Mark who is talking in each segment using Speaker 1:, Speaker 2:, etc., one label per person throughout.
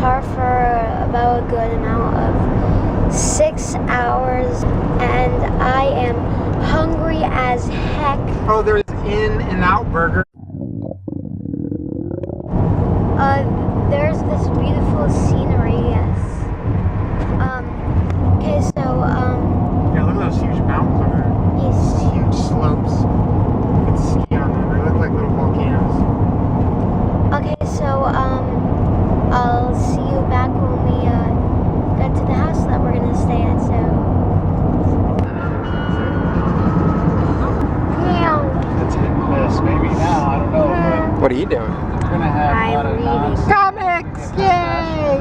Speaker 1: car for about a good amount of 6 hours, and I am hungry as heck.
Speaker 2: Oh, there's In-N-Out Burger.
Speaker 1: There's this beautiful scenery, yes. Okay, so,
Speaker 2: Yeah, look at those huge mountains over there.
Speaker 1: yes.
Speaker 2: Huge slopes. You can ski on them. They look like little volcanoes.
Speaker 1: Okay, so, I'll see you back when we, get to the house that we're gonna stay at, so.
Speaker 3: It's hit and miss. Maybe now, I don't know.
Speaker 2: What are you doing?
Speaker 3: We're gonna have a lot of nonsense.
Speaker 2: Comics! Yay!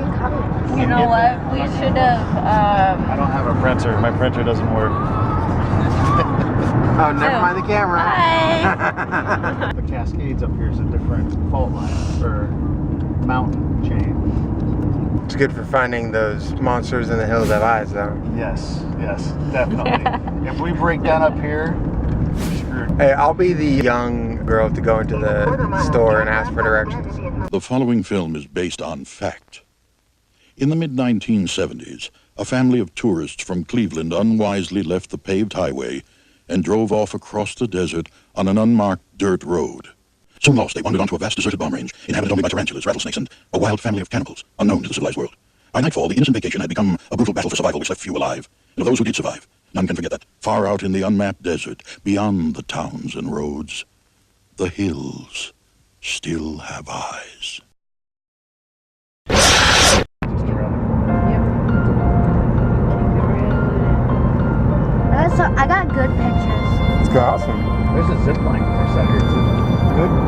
Speaker 4: You know what? We should have.
Speaker 3: I don't have a printer. My printer doesn't work.
Speaker 2: Oh, never mind the camera.
Speaker 4: Hi.
Speaker 3: The Cascades up here is a different fault line or mountain chain.
Speaker 2: It's good for finding those monsters in the hills have eyes, though.
Speaker 3: Yes, definitely. If we break down up here, we're screwed.
Speaker 2: Hey, I'll be the young girl to go into the store and ask for directions.
Speaker 5: The following film is based on fact. In the mid-1970s, a family of tourists from Cleveland unwisely left the paved highway and drove off across the desert on an unmarked dirt road. Soon lost, they wandered onto a vast deserted bomb range, inhabited only by tarantulas, rattlesnakes, and a wild family of cannibals, unknown to the civilized world. By nightfall, the innocent vacation had become a brutal battle for survival which left few alive. And of those who did survive, none can forget that far out in the unmapped desert, beyond the towns and roads, the hills still have eyes.
Speaker 1: So I got good pictures.
Speaker 2: It's awesome.
Speaker 3: There's a zip line for a second.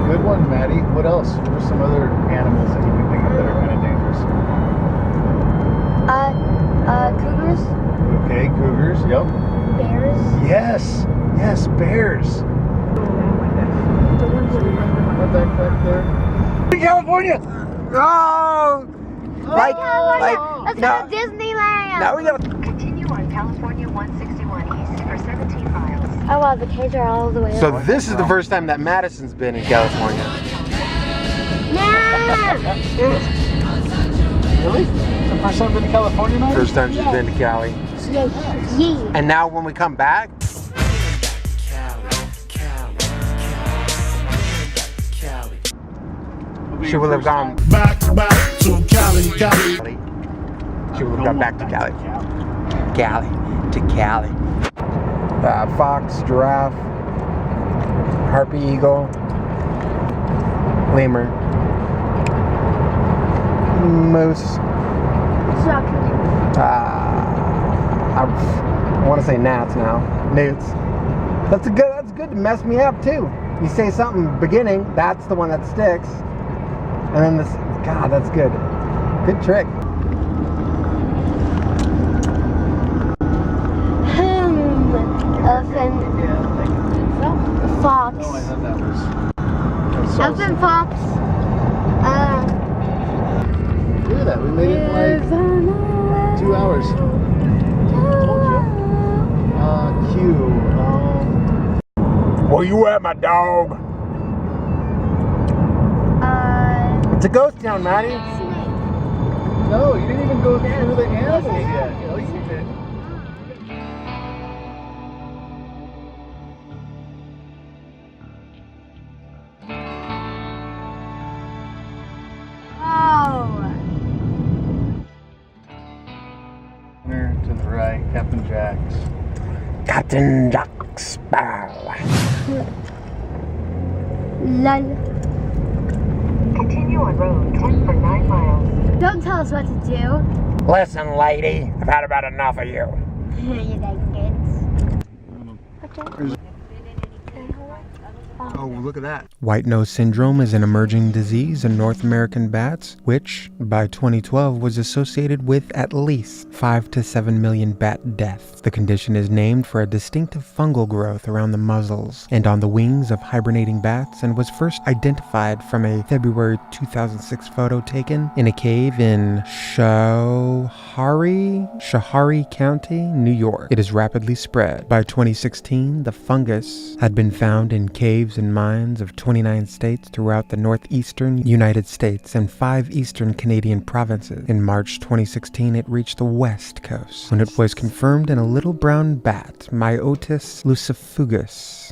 Speaker 3: Good one, Maddie. What else? What are some other animals that you can think of that are kind of dangerous?
Speaker 1: Cougars.
Speaker 3: Okay, cougars. Yep.
Speaker 1: Bears.
Speaker 3: Yes, bears. What that back there? California.
Speaker 2: Oh! Like,
Speaker 1: Let's
Speaker 2: no.
Speaker 1: go to Disneyland.
Speaker 2: Now we gotta.
Speaker 6: Continue on California 161 East for 17 miles.
Speaker 1: Oh wow, the cages are all the way
Speaker 2: So
Speaker 1: up.
Speaker 2: this is the first time that Madison's been in California.
Speaker 1: Nah!
Speaker 3: Really? The first time been to California now?
Speaker 2: First time she's been to Cali.
Speaker 1: Yeah.
Speaker 2: And now when we come back, she will have gone
Speaker 7: back to Cali.
Speaker 2: She will have gone back to Cali. Cali. Fox, giraffe, harpy eagle, lemur, moose. I want to say gnats now. Newts. That's good to mess me up too. You say something beginning, that's the one that sticks. And then this, God, that's good. Good trick.
Speaker 1: Elephant. Fox.
Speaker 3: Oh, I thought that was.
Speaker 1: Elephant, fox.
Speaker 3: Look at that. We made it in like 2 hours. Q.
Speaker 2: Where you at, my dog? It's a ghost town, Maddie.
Speaker 3: No, you didn't even go through the animals yet. Oh, you did. To the right, Captain Jack's.
Speaker 2: Captain Jack Sparrow.
Speaker 1: Lol.
Speaker 6: Continue on road 10 for 9 miles.
Speaker 1: Don't tell us what to do.
Speaker 2: Listen, lady, I've had about enough of you.
Speaker 1: You like it?
Speaker 2: Oh, look at that.
Speaker 8: White nose syndrome is an emerging disease in North American bats, which, by 2012, was associated with at least 5 to 7 million bat deaths. The condition is named for a distinctive fungal growth around the muzzles and on the wings of hibernating bats, and was first identified from a February 2006 photo taken in a cave in Schoharie County, New York. It is rapidly spread. By 2016, the fungus had been found in caves caves and mines of 29 states throughout the northeastern United States and 5 eastern Canadian provinces. In March 2016, it reached the west coast, when it was confirmed in a little brown bat, Myotis lucifagus,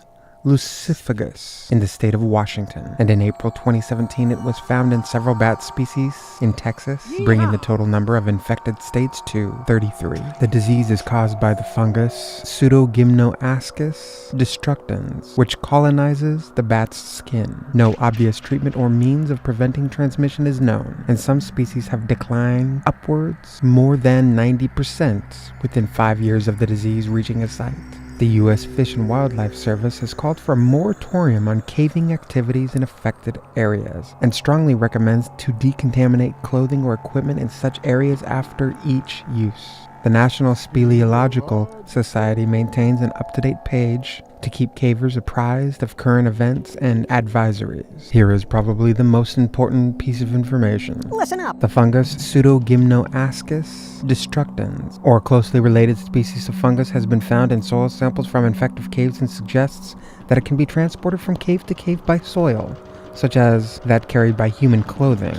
Speaker 8: in the state of Washington. And in April 2017, it was found in several bat species in Texas, bringing the total number of infected states to 33. The disease is caused by the fungus Pseudogymnoascus destructans, which colonizes the bat's skin. No obvious treatment or means of preventing transmission is known, and some species have declined upwards more than 90% within 5 years of the disease reaching a site. The U.S. Fish and Wildlife Service has called for a moratorium on caving activities in affected areas and strongly recommends to decontaminate clothing or equipment in such areas after each use. The National Speleological Society maintains an up-to-date page to keep cavers apprised of current events and advisories. Here is probably the most important piece of information.
Speaker 9: Listen up.
Speaker 8: The fungus Pseudogymnoascus destructans, or closely related species of fungus, has been found in soil samples from infected caves and suggests that it can be transported from cave to cave by soil, such as that carried by human clothing.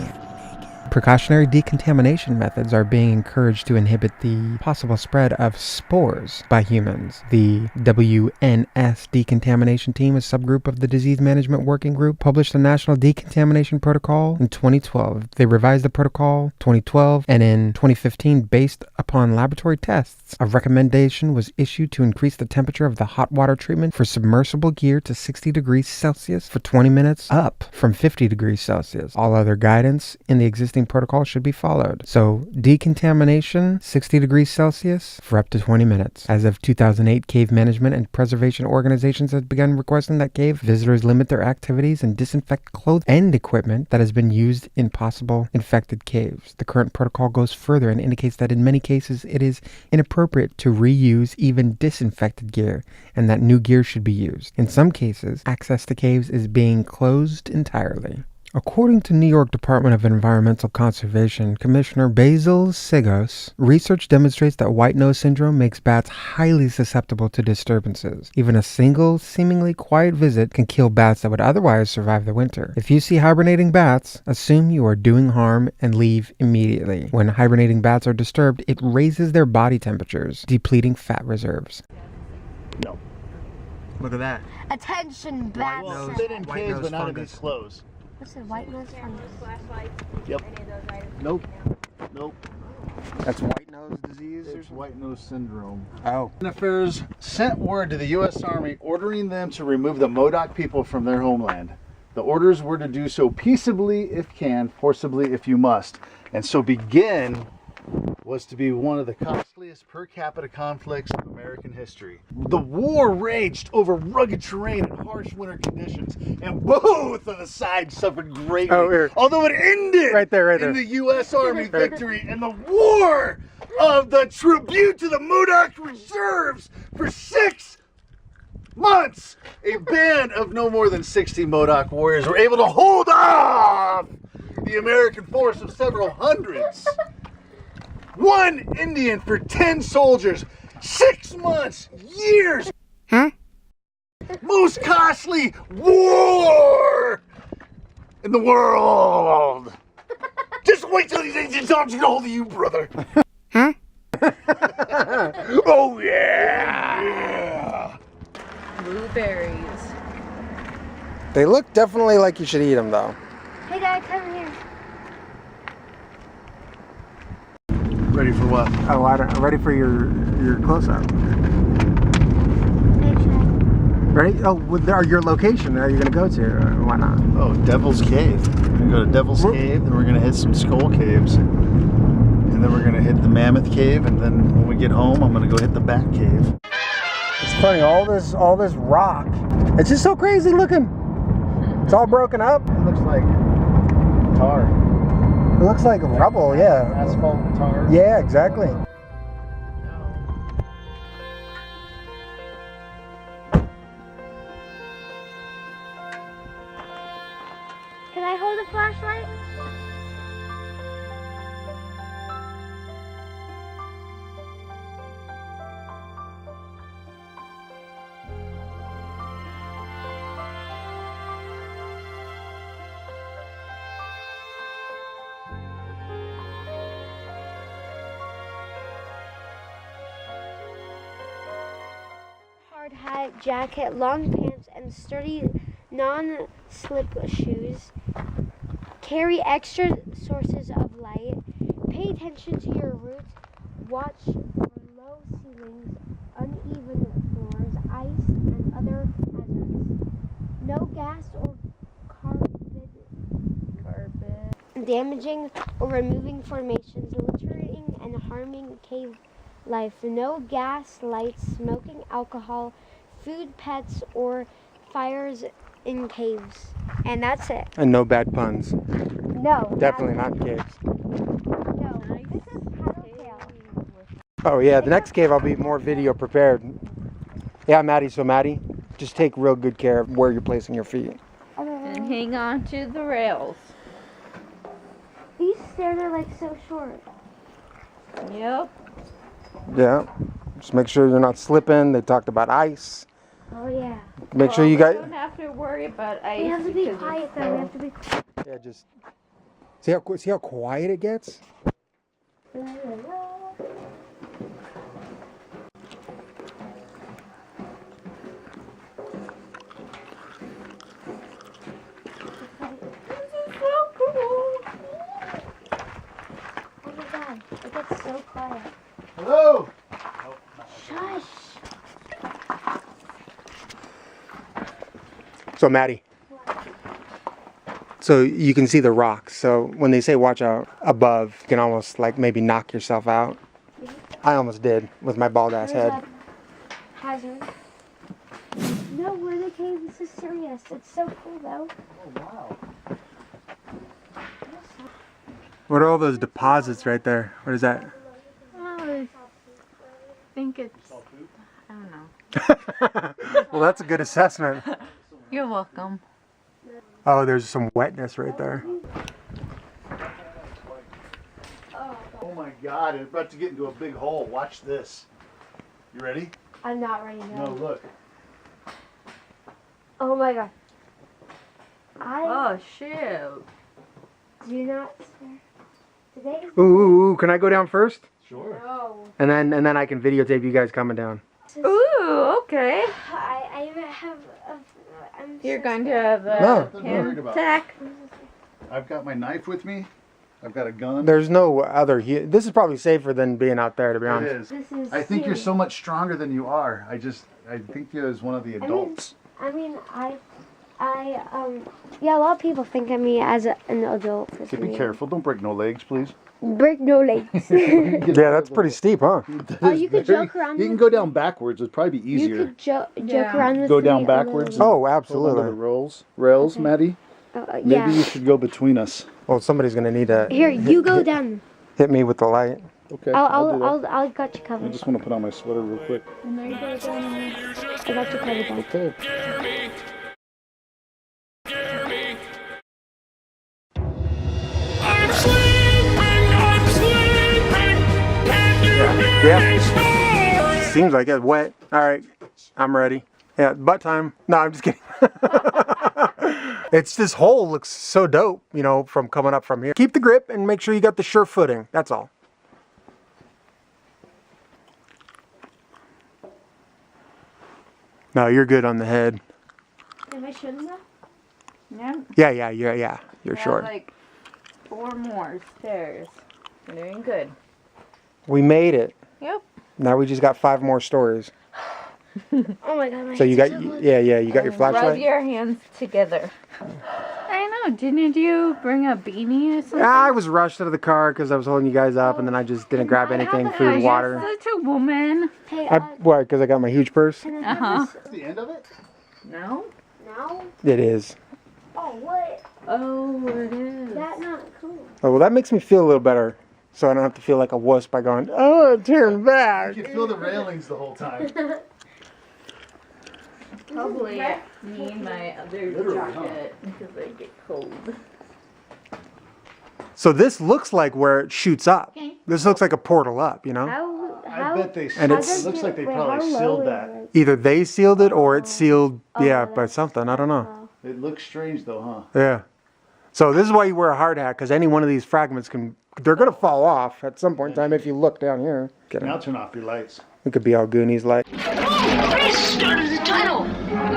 Speaker 8: Precautionary decontamination methods are being encouraged to inhibit the possible spread of spores by humans. The WNS Decontamination Team, a subgroup of the Disease Management Working Group, published the National Decontamination Protocol in 2012. They revised the protocol 2012, and in 2015, based upon laboratory tests, a recommendation was issued to increase the temperature of the hot water treatment for submersible gear to 60 degrees Celsius for 20 minutes, up from 50 degrees Celsius. All other guidance in the existing protocol should be followed. So, decontamination, 60 degrees Celsius for up to 20 minutes. As of 2008, cave management and preservation organizations have begun requesting that cave visitors limit their activities and disinfect clothing and equipment that has been used in possible infected caves. The current protocol goes further and indicates that in many cases it is inappropriate to reuse even disinfected gear, and that new gear should be used. In some cases, access to caves is being closed entirely. According to New York Department of Environmental Conservation Commissioner Basil Sigos, research demonstrates that white nose syndrome makes bats highly susceptible to disturbances. Even a single, seemingly quiet visit can kill bats that would otherwise survive the winter. If you see hibernating bats, assume you are doing harm and leave immediately. When hibernating bats are disturbed, it raises their body temperatures, depleting fat reserves.
Speaker 3: No.
Speaker 2: Look at that.
Speaker 1: Attention, bats.
Speaker 3: Well, fit in caves, but not in these clothes.
Speaker 1: What's a white nose fungus?
Speaker 3: Yep. Nope. Nope.
Speaker 2: That's white nose disease or
Speaker 3: It's
Speaker 2: something?
Speaker 3: white nose syndrome.
Speaker 2: Oh.
Speaker 3: Foreign Affairs sent word to the U.S. Army ordering them to remove the Modoc people from their homeland. The orders were to do so peaceably if can, forcibly if you must. And so begin was to be one of the costliest per capita conflicts of American history. The war raged over rugged terrain and harsh winter conditions, and both of the sides suffered greatly.
Speaker 2: Oh, here.
Speaker 3: Although it ended
Speaker 2: Right there.
Speaker 3: in the U.S. Army victory and the war of the tribute to the Modoc reserves for 6 months. A band of no more than 60 Modoc warriors were able to hold off the American force of several hundreds. 1 Indian for 10 soldiers. 6 months, years.
Speaker 9: Huh?
Speaker 3: Most costly war in the world. Just wait till these Indians don't get a hold of you, brother.
Speaker 9: Huh?
Speaker 3: Oh yeah.
Speaker 4: Blueberries.
Speaker 2: They look definitely like you should eat them, though.
Speaker 1: Hey guys, come here.
Speaker 3: Ready for what?
Speaker 2: Oh, I'm ready for your close-up. Ready? Oh, well, your location. Are you going to go to? Why not?
Speaker 3: Oh, Devil's Cave. We're gonna go to Devil's Cave, then we're gonna hit some Skull Caves, and then we're gonna hit the Mammoth Cave, and then when we get home, I'm gonna go hit the Bat Cave.
Speaker 2: It's funny, all this rock. It's just so crazy looking. It's all broken up.
Speaker 3: It looks like tar.
Speaker 2: It looks like rubble, yeah.
Speaker 3: Asphalt and tar.
Speaker 2: Yeah, exactly.
Speaker 1: Can I hold a flashlight? jacket, long pants, and sturdy non-slip shoes. Carry extra sources of light. Pay attention to your roots. Watch for low ceilings, uneven floors, ice, and other hazards. No gas or carpet damaging or removing formations, littering and harming cave life. No gas, lights, smoking, alcohol, food, pets, or fires in caves. And that's it.
Speaker 8: And no bad puns.
Speaker 1: No.
Speaker 8: Definitely not caves.
Speaker 1: No. This is Tattletale.
Speaker 8: Oh yeah, the next cave I'll be more video prepared. Yeah, Maddie, so Maddie, just take real good care of where you're placing your feet.
Speaker 4: And hang on to the rails.
Speaker 1: These stairs are like so short.
Speaker 4: Yep.
Speaker 8: Yeah, just make sure you're not slipping. They talked about ice.
Speaker 1: Oh yeah.
Speaker 8: Make sure you got...
Speaker 4: don't have to worry about ice.
Speaker 1: We have to be
Speaker 4: because
Speaker 1: quiet
Speaker 4: it's
Speaker 1: though. We have to be quiet.
Speaker 8: Yeah, just... See how quiet it gets?
Speaker 1: Oh my god, it gets so quiet.
Speaker 3: Hello.
Speaker 1: Shush.
Speaker 8: So Maddie, so you can see the rocks. So when they say watch out above, you can almost like maybe knock yourself out. I almost did with my bald ass
Speaker 1: There's
Speaker 8: head.
Speaker 1: a hazard. No, we're in a cave. This is serious. It's so cool though.
Speaker 3: Oh wow.
Speaker 8: What are all those deposits right there? What is that?
Speaker 4: I think it's, I don't know.
Speaker 8: Well, that's a good assessment.
Speaker 4: You're welcome.
Speaker 8: Oh, there's some wetness right there.
Speaker 3: Oh my God, it's about to get into a big hole. Watch this. You ready?
Speaker 1: I'm not ready now.
Speaker 3: No, look.
Speaker 1: Oh my god. I
Speaker 4: Oh, shoot.
Speaker 1: do not swear. Today is
Speaker 8: Ooh, can I go down first?
Speaker 3: Sure.
Speaker 1: no.
Speaker 8: And then I can videotape you guys coming down.
Speaker 4: Ooh, okay.
Speaker 1: I have I'm
Speaker 4: You're
Speaker 1: so
Speaker 4: going to
Speaker 1: scared.
Speaker 4: have a
Speaker 8: No.
Speaker 3: Nothing to worry about.
Speaker 4: attack.
Speaker 3: I've got my knife with me. I've got a gun.
Speaker 8: There's no other here. This is probably safer than being out there, to be
Speaker 3: It
Speaker 8: honest.
Speaker 3: is.
Speaker 1: This is
Speaker 3: I think you're
Speaker 1: serious.
Speaker 3: so much stronger than you are. I think you as one of the adults.
Speaker 1: I mean, yeah, a lot of people think of me as an adult. For
Speaker 3: Okay,
Speaker 1: some
Speaker 3: be
Speaker 1: reason.
Speaker 3: careful. Don't break no legs, please.
Speaker 1: Break no legs.
Speaker 8: Yeah, that's pretty steep, huh?
Speaker 1: Oh, you could joke around
Speaker 3: You can
Speaker 1: with
Speaker 3: go
Speaker 1: me.
Speaker 3: down backwards. It'd probably be
Speaker 1: You
Speaker 3: easier.
Speaker 1: could joke
Speaker 4: Yeah.
Speaker 1: around with
Speaker 3: Go
Speaker 1: me
Speaker 3: down
Speaker 1: a
Speaker 3: backwards.
Speaker 1: little.
Speaker 8: Oh,
Speaker 3: Hold onto
Speaker 8: absolutely.
Speaker 3: the rails,
Speaker 1: Okay.
Speaker 3: Maddie.
Speaker 1: Yeah.
Speaker 3: Maybe you should go between us.
Speaker 8: Well, somebody's gonna need to
Speaker 1: Here, you go down.
Speaker 8: hit me with the light.
Speaker 3: Okay. I'll do that.
Speaker 1: I'll got you
Speaker 3: I
Speaker 1: covered.
Speaker 3: just want to put on my sweater real quick.
Speaker 1: No, you go down. I got you covered. Then.
Speaker 3: Okay.
Speaker 8: Yeah. Seems like it's wet. All right, I'm ready. Yeah, butt time. No, I'm just kidding. It's this hole looks so dope, you know, from coming up from here. Keep the grip and make sure you got the sure footing. That's all. No, you're good on the head.
Speaker 1: Am I shooting that?
Speaker 4: Yeah.
Speaker 8: Yeah. You're
Speaker 4: Yeah,
Speaker 8: short.
Speaker 4: like 4 more stairs. You're doing good.
Speaker 8: We made it.
Speaker 4: Yep.
Speaker 8: Now we just got 5 more stories.
Speaker 1: Oh my god. My
Speaker 8: So you
Speaker 1: hands
Speaker 8: got,
Speaker 1: are so bloody.
Speaker 8: you got your
Speaker 4: Rub
Speaker 8: flashlight?
Speaker 4: your hands together. I know. Didn't you bring a beanie or something?
Speaker 8: I was rushed out of the car because I was holding you guys up, and then I just didn't grab anything,
Speaker 4: Oh,
Speaker 8: food, water.
Speaker 4: You're such a woman.
Speaker 1: Hey,
Speaker 8: Why? Because I got my huge purse?
Speaker 1: can I have this
Speaker 3: That's the end of it?
Speaker 4: No?
Speaker 1: now?
Speaker 8: It is.
Speaker 1: Oh, what?
Speaker 4: Oh, it is.
Speaker 1: That's not cool.
Speaker 8: Oh, well, that makes me feel a little better, so I don't have to feel like a wuss by going, oh, turn back.
Speaker 3: You can feel the railings the whole time.
Speaker 4: Probably me and my other
Speaker 3: Literally,
Speaker 4: jacket because I get cold.
Speaker 8: So this looks like where it shoots up.
Speaker 4: Okay.
Speaker 8: This looks like a portal up, you know?
Speaker 3: I bet they.
Speaker 8: And
Speaker 3: It
Speaker 8: it's-
Speaker 3: looks like they probably sealed that.
Speaker 8: Either they sealed it or it's sealed, by something. I don't know.
Speaker 3: It looks strange though, huh?
Speaker 8: Yeah. So this is why you wear a hard hat, because any one of these fragments they're going to fall off at some point in time if you look down here.
Speaker 3: Now turn off your lights.
Speaker 8: It could be all Goonies like.
Speaker 9: This started the time.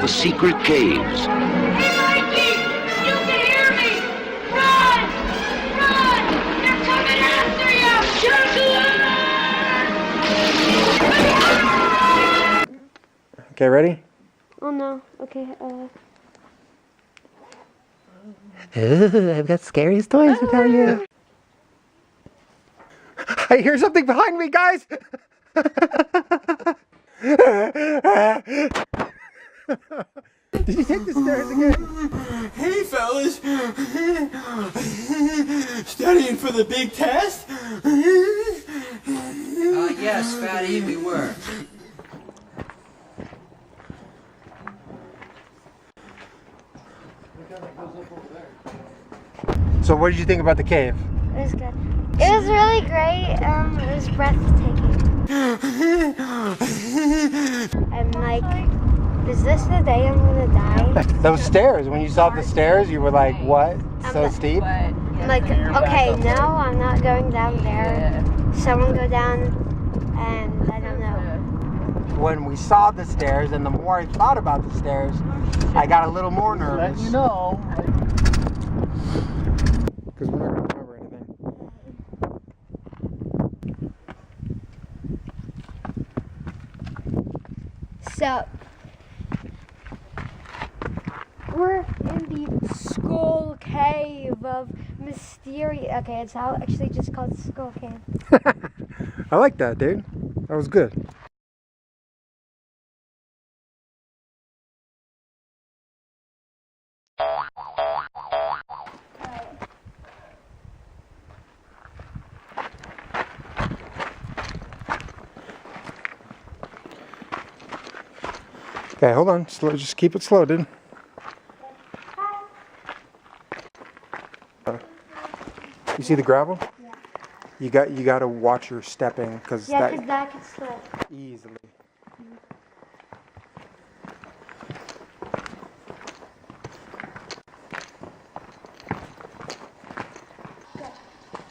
Speaker 9: the secret caves.
Speaker 10: Hey, Mikey! You can hear me! Run! Run! They're coming after you!
Speaker 2: Okay, ready?
Speaker 1: Oh no. Okay.
Speaker 2: Ooh, I've got scariest toys to tell you. I hear something behind me, guys! Did you take the stairs again?
Speaker 11: Hey, fellas! Studying for the big test?
Speaker 12: Yes, Fatty, we were.
Speaker 2: So what did you think about the cave?
Speaker 1: It was good. It was really great. It was breathtaking. I'm like, is this the day I'm gonna die?
Speaker 2: Those stairs, when you saw the stairs, you were like, what? So steep?
Speaker 1: I'm like, okay, no, I'm not going down there. Someone go down, and I don't know.
Speaker 2: When we saw the stairs, and the more I thought about the stairs, I got a little more nervous.
Speaker 3: Let you know.
Speaker 2: Because we're not going to remember anything.
Speaker 1: So, we're in the Skull Cave of Mysterious. Okay, it's actually just called Skull Cave.
Speaker 2: I like that, dude. That was good. Okay, hold on. Slow, just keep it slow, dude. You see the gravel? Yeah. You got to watch your stepping because
Speaker 1: that could slip
Speaker 2: easily.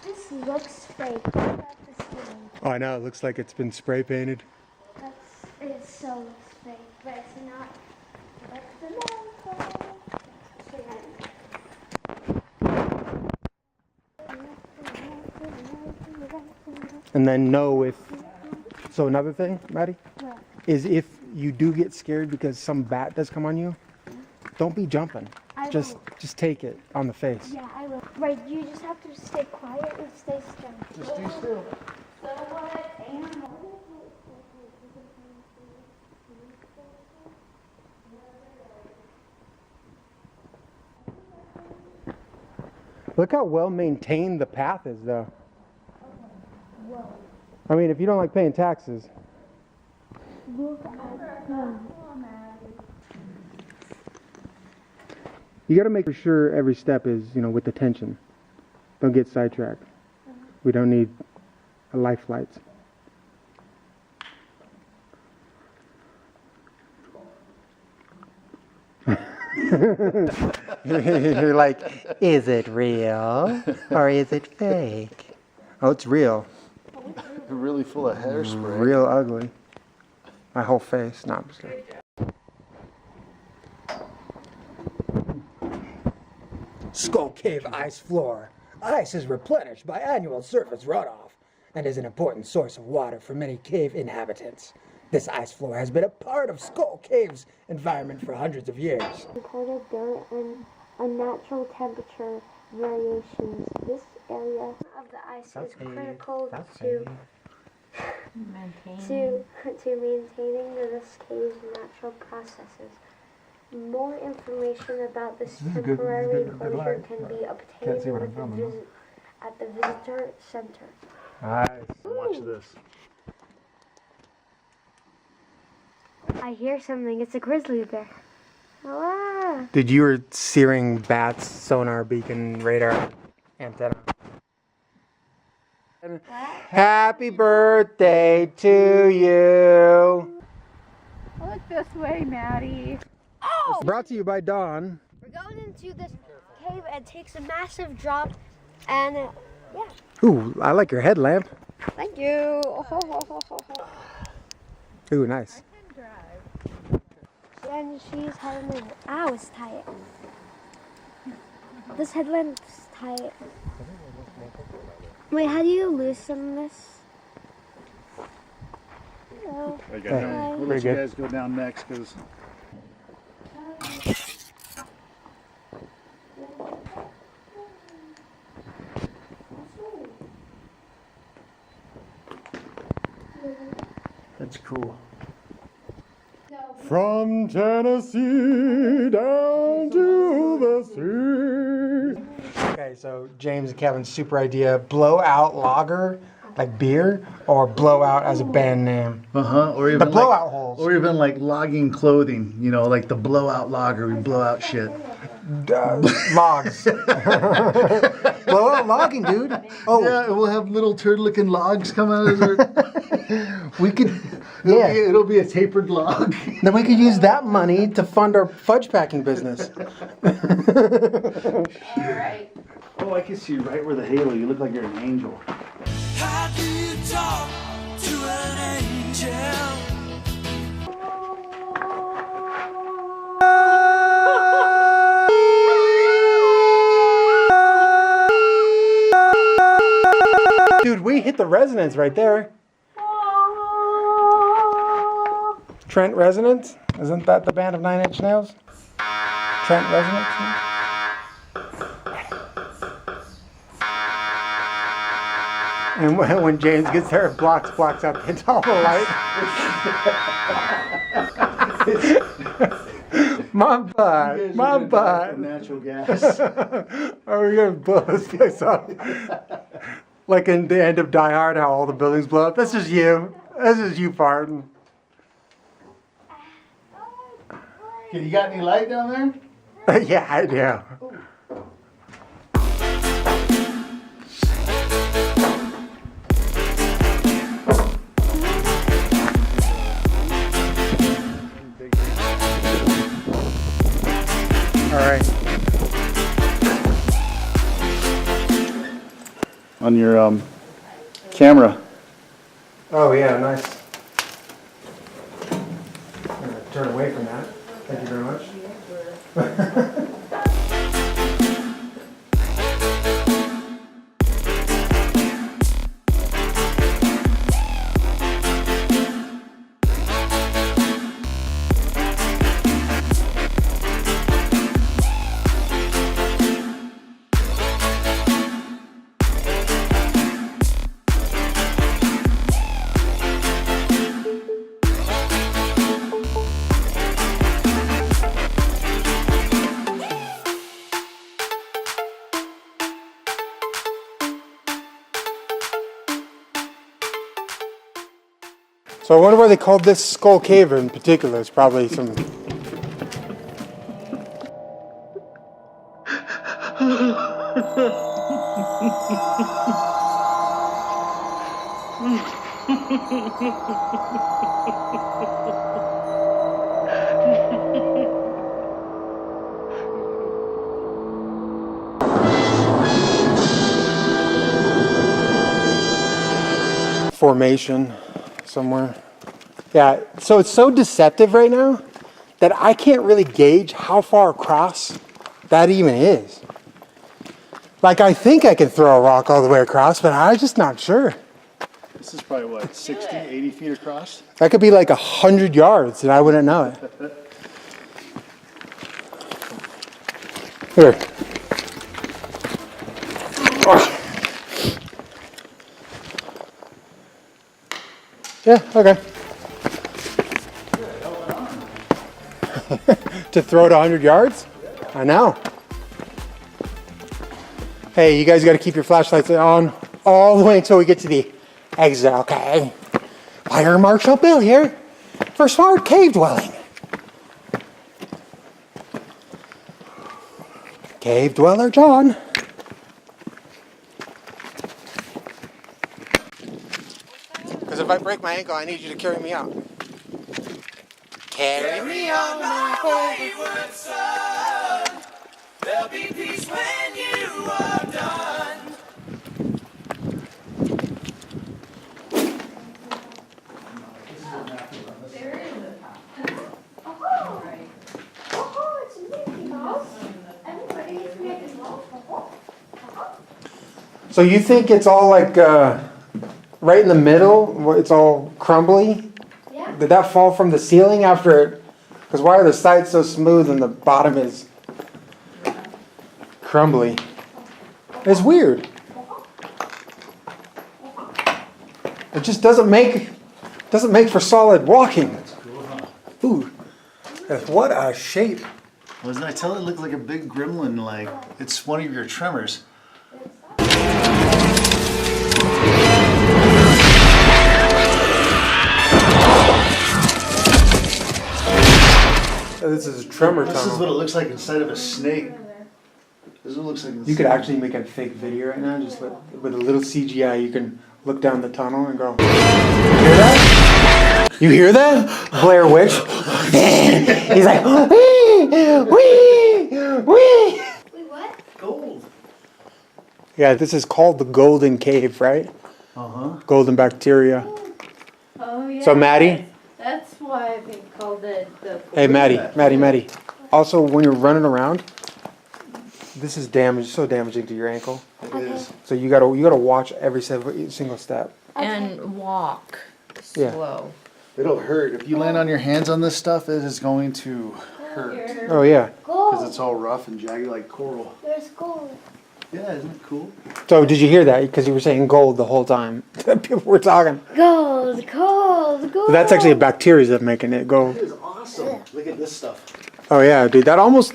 Speaker 1: This looks fake.
Speaker 2: Oh, I know. It looks like it's been spray painted.
Speaker 1: It so looks fake, but it's not.
Speaker 2: And then know if. So another thing, Maddie, is if you do get scared because some bat does come on you, don't be jumping. Just take it on the face.
Speaker 1: Yeah, I will. Right, you just have to stay quiet and stay still.
Speaker 3: Just do still.
Speaker 2: Look how well maintained the path is, though. I mean, if you don't like paying taxes.
Speaker 1: Look at that.
Speaker 2: You got to make sure every step is, with the tension. Don't get sidetracked. We don't need life flights. You're like, is it real or is it fake? Oh, it's real.
Speaker 3: You're really full of hairspray.
Speaker 2: Real ugly. My whole face. No, I'm just kidding.
Speaker 13: Skull Cave ice floor. Ice is replenished by annual surface runoff and is an important source of water for many cave inhabitants. This ice floor has been a part of Skull Cave's environment for hundreds of years.
Speaker 1: Recorded dirt and unnatural temperature variations. This area of the ice is critical to maintaining this cave's natural processes. More information about this temporary enclosure can be obtained at the visitor center.
Speaker 2: Nice.
Speaker 3: Watch this.
Speaker 1: I hear something. It's a grizzly bear. Ah.
Speaker 2: Dude, you were searing bats, sonar beacon, radar, antenna. Happy birthday to you.
Speaker 4: Look this way, Maddie.
Speaker 1: Oh!
Speaker 2: Brought to you by Dawn.
Speaker 1: We're going into this cave and takes a massive drop, and yeah.
Speaker 2: Ooh, I like your headlamp.
Speaker 1: Thank you.
Speaker 2: Ooh, nice.
Speaker 1: Yeah, and she's having a... Ow, it's tight. This headlamp's tight. Wait, how do you loosen this? Oh,
Speaker 3: We'll let you guys go down next because... That's cool.
Speaker 2: From Tennessee down to the sea. Okay, so James and Kevin's super idea: blowout lager, like beer, or blowout as a band name.
Speaker 3: Or even
Speaker 2: the blowout holes.
Speaker 3: Or even like logging clothing. You know, like the blowout lager. We blow out shit.
Speaker 2: Logs. Blowout logging, dude. Oh
Speaker 3: yeah, we'll have little turd-looking logs come out of our... We could. It'll be a tapered log.
Speaker 2: Then we could use that money to fund our fudge packing business.
Speaker 3: Alright. Oh, I can see right where the halo. You look like you're an angel.
Speaker 11: How do you talk to an angel?
Speaker 2: Dude, we hit the resonance right there. Trent Resonance? Isn't that the band of Nine Inch Nails? Trent Resonance? And when James gets there, it blocks out the all the light. My butt.
Speaker 3: Natural gas.
Speaker 2: Are we gonna blow this place up? Like in the end of Die Hard, how all the buildings blow up. This is you. This is you farting.
Speaker 3: You got any light down there?
Speaker 2: Yeah, I do. All right.
Speaker 3: On your camera.
Speaker 2: Oh yeah, nice. I'm gonna turn away from that. Thank you very much. So I wonder why they called this Skull Cave in particular. It's probably some... formation somewhere. Yeah, so it's so deceptive right now that I can't really gauge how far across that even is. Like, I think I can throw a rock all the way across, but I'm just not sure.
Speaker 3: This is probably what, 60, 80 feet across?
Speaker 2: That could be like 100 yards and I wouldn't know it. Here. Yeah, okay. To throw it 100 yards? I know. Hey, you guys got to keep your flashlights on all the way until we get to the exit, okay? Fire Marshal Bill here for smart cave dwelling. Cave dweller John. Because if I break my ankle, I need you to carry me out. Carry me on my wayward son. There'll be peace when you are done.
Speaker 8: So you think it's all like right in the middle? It's all crumbly?
Speaker 1: Yeah.
Speaker 8: Did that fall from the ceiling after it? Because why are the sides so smooth and the bottom is crumbly? It's weird. It just doesn't make for solid walking. Ooh, what a shape!
Speaker 3: Wasn't I tell it looked like a big gremlin? Like it's one of your tremors.
Speaker 8: This is a tremor tunnel.
Speaker 3: This is what it looks like inside of a snake. This is what it looks like.
Speaker 8: You could actually make a fake video right now, just with a little CGI. You can look down the tunnel and go. You hear that? You hear that? Blair Witch. He's like, wee.
Speaker 1: Wait, what?
Speaker 3: Gold.
Speaker 8: Yeah, this is called the Golden Cave, right? Golden bacteria.
Speaker 4: Oh yeah.
Speaker 8: So Maddie.
Speaker 4: That's why they called it the.
Speaker 8: Hey Maddie. Also, when you're running around, this is so damaging to your ankle.
Speaker 3: It is.
Speaker 8: So you gotta watch every single step.
Speaker 4: And walk slow.
Speaker 3: It'll hurt. If you land on your hands on this stuff, it is going to hurt.
Speaker 8: Oh yeah.
Speaker 3: Because it's all rough and jagged like coral.
Speaker 1: There's gold.
Speaker 3: Yeah, isn't it cool?
Speaker 8: So did you hear that? Because you were saying gold the whole time. People were talking.
Speaker 1: Gold.
Speaker 8: That's actually a bacteria that's making it gold.
Speaker 3: It is awesome. Look at this stuff.
Speaker 8: Oh yeah, dude. That almost.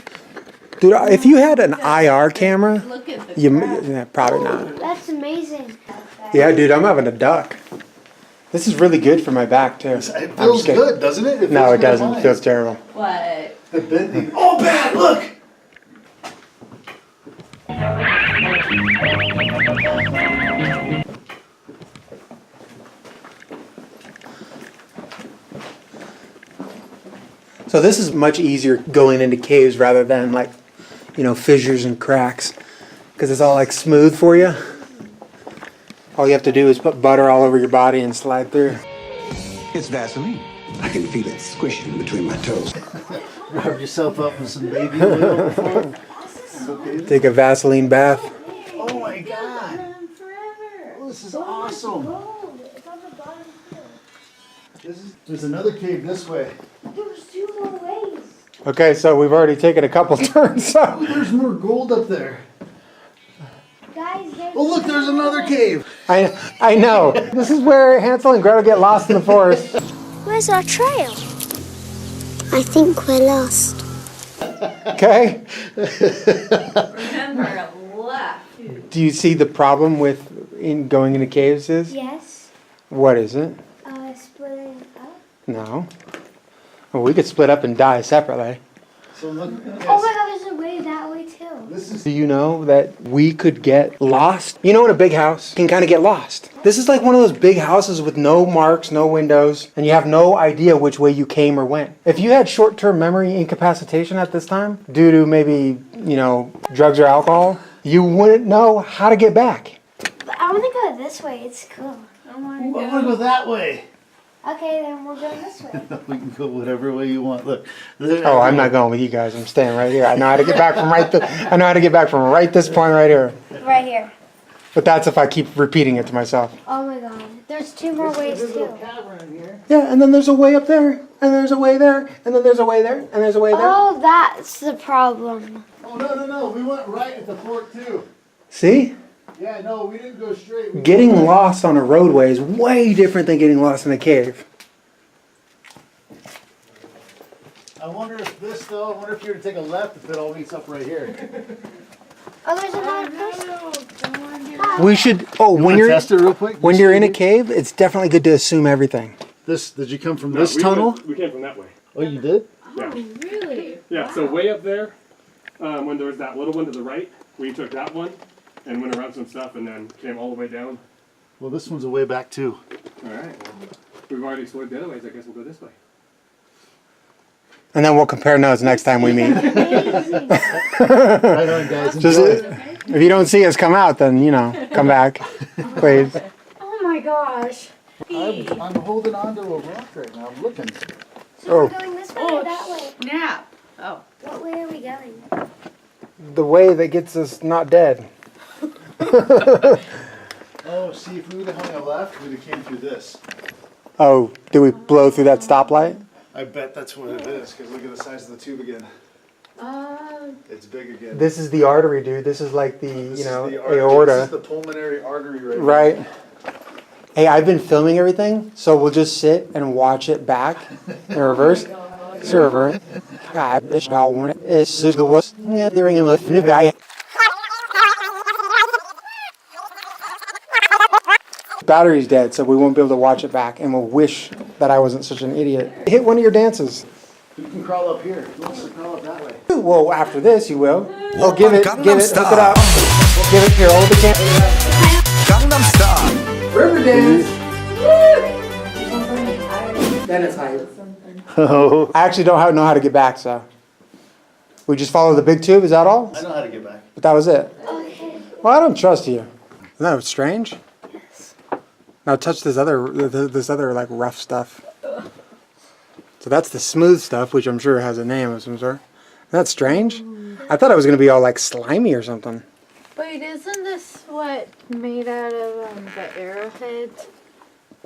Speaker 8: Dude, if you had an IR camera,
Speaker 4: Look at the
Speaker 8: probably not.
Speaker 1: That's amazing.
Speaker 8: Yeah, dude, I'm having a duck. This is really good for my back too.
Speaker 3: It feels good, doesn't it?
Speaker 8: No, it doesn't. It feels terrible.
Speaker 4: What?
Speaker 3: The bending. Oh, bad! Look.
Speaker 8: So this is much easier going into caves rather than like, fissures and cracks, because it's all like smooth for you. All you have to do is put butter all over your body and slide through.
Speaker 9: It's Vaseline. I can feel it squishing between my toes.
Speaker 3: Rub yourself up with some baby oil before. Okay.
Speaker 8: Take a Vaseline bath.
Speaker 3: Oh my God! Oh, this is awesome. There's another cave this way.
Speaker 1: There's 2 more ways.
Speaker 8: Okay, so we've already taken a couple turns. So.
Speaker 3: There's more gold up there.
Speaker 1: Guys,
Speaker 3: Oh look, there's another cave.
Speaker 8: I know. This is where Hansel and Gretel get lost in the forest.
Speaker 1: Where's our trail? I think we're lost.
Speaker 8: Okay.
Speaker 4: Remember, left.
Speaker 8: Do you see the problem with going into caves is?
Speaker 1: Yes.
Speaker 8: What is it?
Speaker 1: Splitting up.
Speaker 8: No. Well, we could split up and die separately.
Speaker 3: So look.
Speaker 1: Oh my God, there's a way that way too.
Speaker 8: Do you know that we could get lost? You know, in a big house, you can kind of get lost. This is like one of those big houses with no marks, no windows, and you have no idea which way you came or went. If you had short-term memory incapacitation at this time, due to maybe, drugs or alcohol, you wouldn't know how to get back.
Speaker 1: But I want to go this way. It's cool.
Speaker 3: I want to go that way.
Speaker 1: Okay, then we'll go this way.
Speaker 3: We can go whatever way you want. Look.
Speaker 8: Oh, I'm not going with you guys. I'm staying right here. I know how to get back from right this point right here.
Speaker 1: Right here.
Speaker 8: But that's if I keep repeating it to myself.
Speaker 1: Oh my God. There's 2 more ways too.
Speaker 8: Yeah, and then there's a way up there, and there's a way there, and then there's a way there, and there's a way there.
Speaker 1: Oh, that's the problem.
Speaker 3: Oh no! We went right at the fork too.
Speaker 8: See?
Speaker 3: Yeah, no, we didn't go straight.
Speaker 8: Getting lost on a roadway is way different than getting lost in a cave.
Speaker 3: I wonder if you were to take a left, if it all meets up right here.
Speaker 1: Oh, there's another person.
Speaker 8: We should. Oh, when you're
Speaker 3: test it real quick?
Speaker 8: when you're in a cave, it's definitely good to assume everything.
Speaker 3: Did you come from this tunnel?
Speaker 14: We came from that way.
Speaker 3: Oh, you did?
Speaker 14: Yeah.
Speaker 4: Really?
Speaker 14: Yeah, so way up there, when there was that little one to the right, we took that one and went around some stuff and then came all the way down.
Speaker 3: Well, this one's a way back too.
Speaker 14: All right, well, we've already explored the other ways. I guess we'll go this way.
Speaker 8: And then we'll compare notes next time we meet.
Speaker 3: Right on, guys.
Speaker 8: If you don't see us come out, then, come back, please.
Speaker 4: Oh my gosh.
Speaker 3: I'm holding on to a rock right now. I'm looking.
Speaker 1: So we're going this way or that way?
Speaker 4: Snap. Oh.
Speaker 1: What way are we going?
Speaker 8: The way that gets us not dead.
Speaker 3: Oh, see, if we would have hung a left, we'd have came through this.
Speaker 2: Oh, did we blow through that stoplight?
Speaker 3: I bet that's what it is, because look at the size of the tube again. It's big again.
Speaker 2: This is the artery, dude. This is like the,
Speaker 3: This
Speaker 2: you know,
Speaker 3: is the artery.
Speaker 2: aorta.
Speaker 3: This is the pulmonary artery right
Speaker 2: Right. Hey, I've been filming everything, so we'll just sit and watch it back in reverse. Server. God, this now one is the worst. Yeah, they're in the guy. Battery's dead, so we won't be able to watch it back, and we'll wish that I wasn't such an idiot. Hit one of your dances.
Speaker 3: You can crawl up here. Who wants to crawl up that way?
Speaker 2: Well, after this, you will. Well, give it, hook it up. Give it here, hold the camera.
Speaker 11: Gangnam Style.
Speaker 2: River dance. Then it's hype.
Speaker 3: Oh.
Speaker 2: I actually don't know how to get back, so. We just follow the big tube, is that all?
Speaker 3: I know how to get back.
Speaker 2: But that was it. Okay. Well, I don't trust you. Isn't that strange? Yes. Now touch this other like rough stuff. So that's the smooth stuff, which I'm sure has a name of some sort. That's strange. I thought it was going to be all like slimy or something.
Speaker 4: Wait, isn't this what made out of the arrowheads?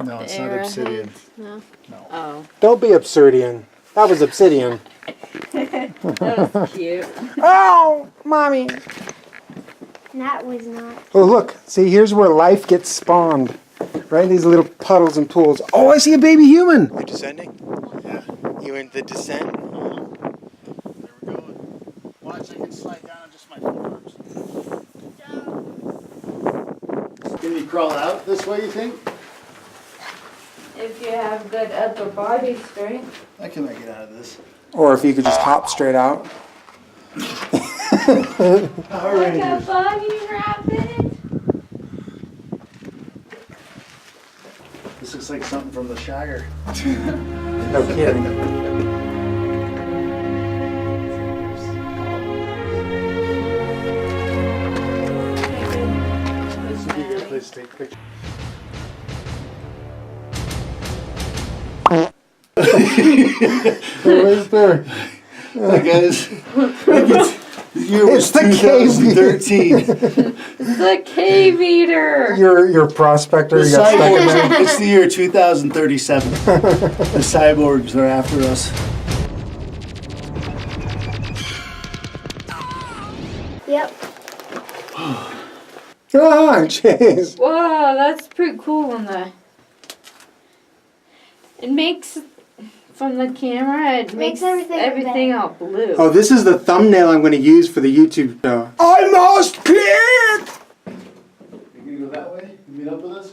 Speaker 3: No, it's not obsidian.
Speaker 4: No?
Speaker 3: No.
Speaker 4: Oh.
Speaker 2: Don't be obsidian. That was obsidian.
Speaker 4: That was cute.
Speaker 2: Oh, mommy.
Speaker 1: That was not.
Speaker 2: Oh, look. See, here's where life gets spawned. Right in these little puddles and pools. Oh, I see a baby human. You're descending?
Speaker 3: Yeah.
Speaker 2: You in the descent?
Speaker 3: There we're going. Watch, I can slide down on just my forearms. Can you crawl out this way, you think?
Speaker 4: If you have good upper body strength.
Speaker 3: I can make it out of this.
Speaker 2: Or if you could just hop straight out.
Speaker 4: Like a bunny rabbit.
Speaker 3: This looks like something from the Shire.
Speaker 2: No kidding.
Speaker 3: This would be a good place to take a picture.
Speaker 2: Right there.
Speaker 3: Hey guys, the year was
Speaker 2: It's the cave
Speaker 3: 2013.
Speaker 4: The cave eater.
Speaker 2: Your prospector.
Speaker 3: The
Speaker 2: You got stuck in there.
Speaker 3: cyborgs, it's the year 2037. The cyborgs are after us.
Speaker 1: Yep.
Speaker 2: Oh, jeez.
Speaker 4: Wow, that's pretty cool on the. It makes from the camera. It makes everything all blue.
Speaker 2: Oh, this is the thumbnail I'm going to use for the YouTube show. I must click.
Speaker 3: You gonna go that way? You meet up with us?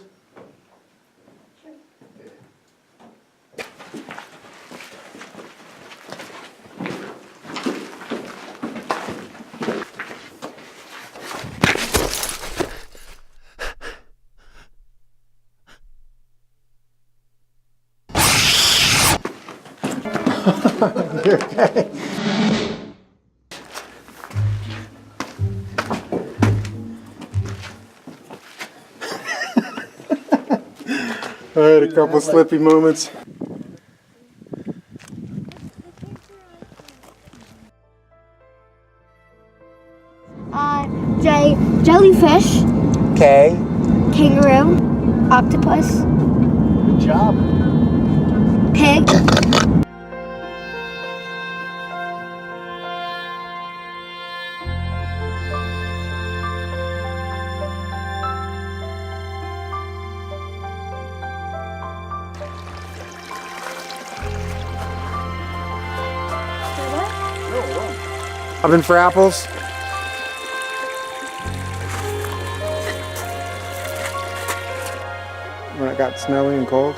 Speaker 2: You're okay. I had a couple slippy moments.
Speaker 1: Jellyfish,
Speaker 2: Okay.
Speaker 1: kangaroo, octopus,
Speaker 3: Good job.
Speaker 1: pig,
Speaker 2: I've been for apples. When it got snowy and cold.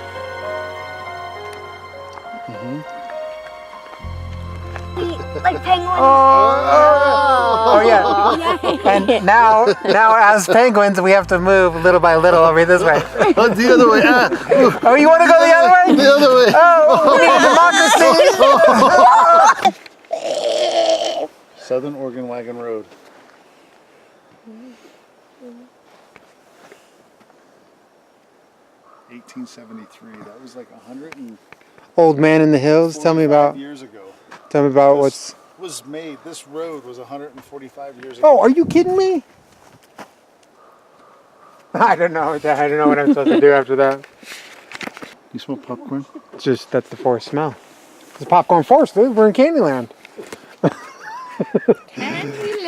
Speaker 1: like penguins.
Speaker 2: Oh yeah. And now as penguins, we have to move little by little over this way.
Speaker 3: Oh, the other way.
Speaker 2: Oh, you want to go the other way?
Speaker 3: The other way.
Speaker 2: Oh, we need democracy.
Speaker 3: Southern Oregon Wagon Road. $1873. That was like 100 and
Speaker 2: Old Man in the Hills. Tell me about.
Speaker 3: years ago.
Speaker 2: Tell me about what's.
Speaker 3: Was made. This road was 145 years ago.
Speaker 2: Oh, are you kidding me?
Speaker 8: I don't know. I don't know what I'm supposed to do after that.
Speaker 3: You smell popcorn?
Speaker 8: It's just, that's the forest smell. It's popcorn forest, dude. We're in Candyland.